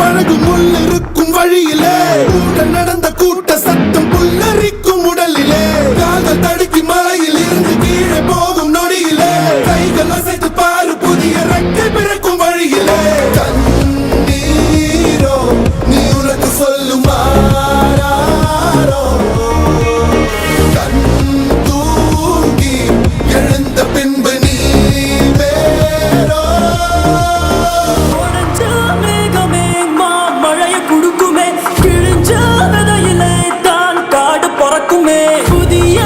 பழகும் முள்ளிருக்கும் வழியிலே ஊடல் நடந்த கூட்ட சத்தம் புல்லரிக்கும் உடலிலே காதல் தடுக்கி மலையில் இருந்து கீழே போகும் நொடியிலே கைகள் அசைத்து பாரு புதிய ரெக்கை பிறக்கும் வழியிலே கண்ணீரோ நீ உனக்கு சொல்லுமாறோ கண் தூங்கி எழுந்த பின்பு நீ வேறோ மழைய குடுக்குமே கிழிஞ்ச விதையிலே தான் காடு பொறக்குமே புதிய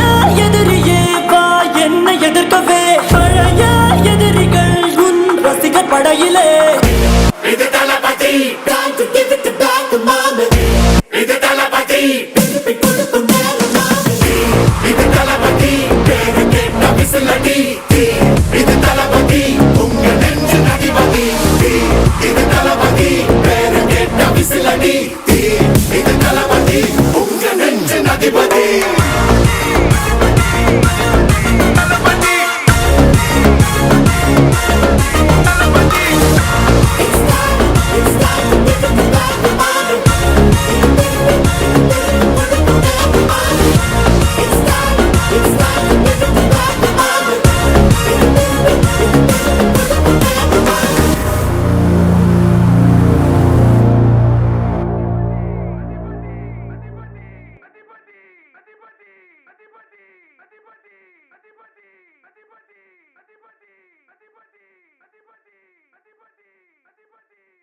எதிரியே வா என்னை எதிர்க்கவே பழைய எதிரிகள் உன் ரசிகர் படையிலே இது தளபதி time to give it back to mama இது தளபதி திருப்பி கொடுக்கும் நேரம் மாமி இது தளபதி பேரு கேட்ட விசிலடி இது தளபதி உங்க நெஞ்சு அதிபதி இது தளபதி பேரு கேட்ட விசிலடி இது தளபதி உங்க நெஞ்சு அதிபதி अधिपति